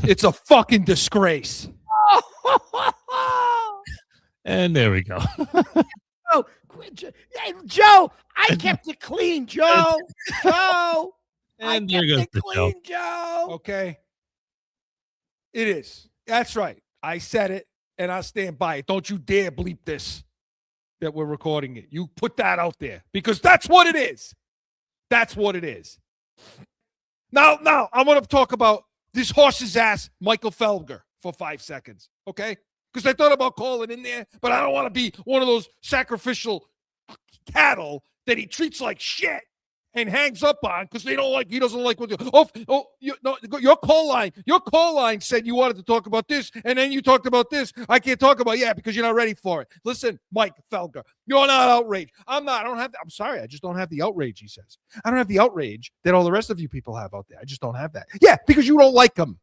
It's a fucking disgrace. And there we go. Oh, hey, Joe, I kept it clean, Joe. Joe, And I there goes kept it the clean, Joe. Okay. It is. That's right. I said it, and I'll stand by it. Don't you dare bleep this, that we're recording it. You put that out there, because that's what it is. That's what it is. Now, I want to talk about this horse's ass, Michael Felger, for 5 seconds, okay? Because I thought about calling in there, but I don't want to be one of those sacrificial cattle that he treats like shit and hangs up on because he doesn't like what your call line said you wanted to talk about this, and then you talked about this. I can't talk about because you're not ready for it. Listen, Mike Felger, you're not outraged. I'm not. I'm sorry. I just don't have the outrage, he says. I don't have the outrage that all the rest of you people have out there. I just don't have that. Yeah, because you don't like him.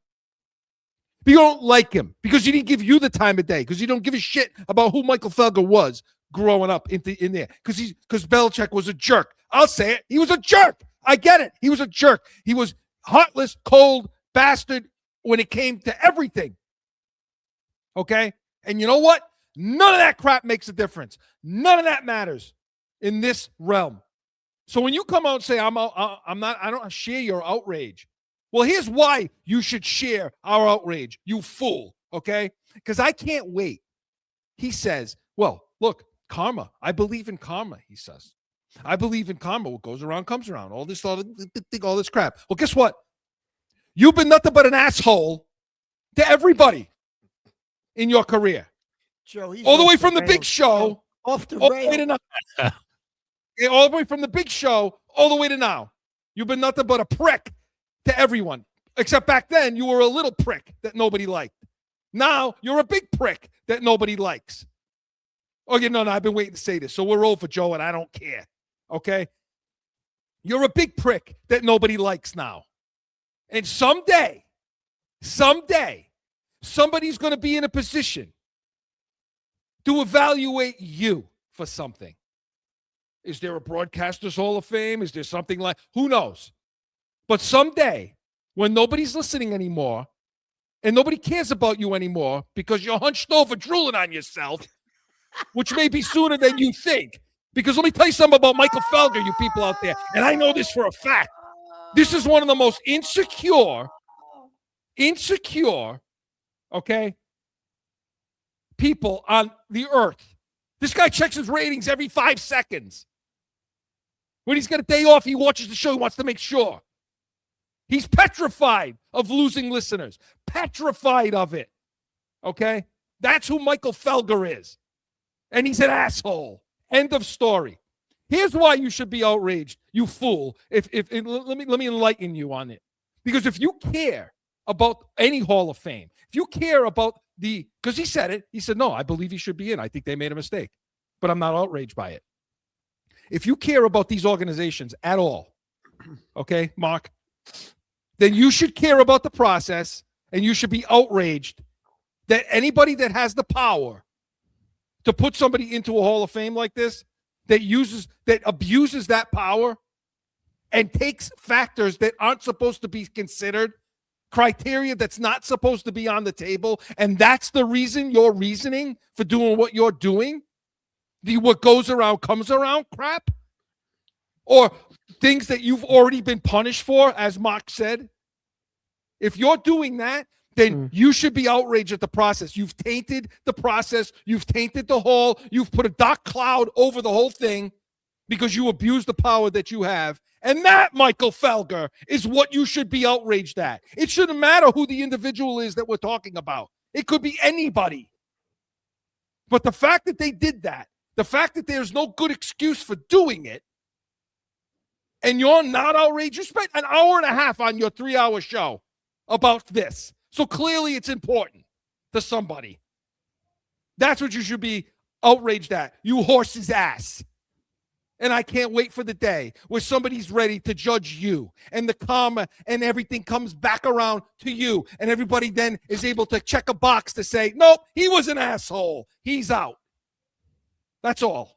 You don't like him because he didn't give you the time of day, because you don't give a shit about who Michael Felger was growing up in there, because Belichick was a jerk. I'll say it. He was a jerk. I get it. He was a jerk. He was heartless, cold bastard when it came to everything. Okay? And you know what? None of that crap makes a difference. None of that matters in this realm. So when you come out and say, I don't share your outrage. Well, here's why you should share our outrage, you fool. Okay? Because I can't wait. He says, well, look, karma. I believe in karma, he says. I believe in karma. What goes around comes around. All this crap. Well, guess what? You've been nothing but an asshole to everybody in your career. Joe, he's all the way from the big show, off the all rails. the way to now. All the way from the big show, all the way to now. You've been nothing but a prick to everyone. Except back then, you were a little prick that nobody liked. Now, you're a big prick that nobody likes. Oh, no, I've been waiting to say this. So we're over, Joe, and I don't care. Okay? You're a big prick that nobody likes now. And someday, somebody's going to be in a position to evaluate you for something. Is there a Broadcasters Hall of Fame? Is there something like, who knows? But someday, when nobody's listening anymore, and nobody cares about you anymore because you're hunched over drooling on yourself, which may be sooner than you think. Because let me tell you something about Michael Felger, you people out there, and I know this for a fact. This is one of the most insecure, okay, people on the earth. This guy checks his ratings every 5 seconds. When he's got a day off, he watches the show. He wants to make sure. He's petrified of losing listeners. Petrified of it. Okay? That's who Michael Felger is. And he's an asshole. End of story. Here's why you should be outraged, you fool. Let me enlighten you on it. Because if you care about any Hall of Fame, if you care about because he said it, he said, no, I believe he should be in. I think they made a mistake. But I'm not outraged by it. If you care about these organizations at all, okay, Mark, then you should care about the process, and you should be outraged that anybody that has the power to put somebody into a Hall of Fame like this, that abuses that power and takes factors that aren't supposed to be considered, criteria that's not supposed to be on the table, and that's the reason you're reasoning for doing what you're doing, what goes around comes around crap, or things that you've already been punished for, as Mark said. If you're doing that, then you should be outraged at the process. You've tainted the process. You've tainted the hall. You've put a dark cloud over the whole thing because you abuse the power that you have. And that, Michael Felger, is what you should be outraged at. It shouldn't matter who the individual is that we're talking about. It could be anybody. But the fact that they did that, the fact that there's no good excuse for doing it, and you're not outraged, you spent an hour and a half on your 3-hour show about this. So clearly it's important to somebody. That's what you should be outraged at, you horse's ass. And I can't wait for the day where somebody's ready to judge you and the karma and everything comes back around to you. And everybody then is able to check a box to say, nope, he was an asshole. He's out. That's all.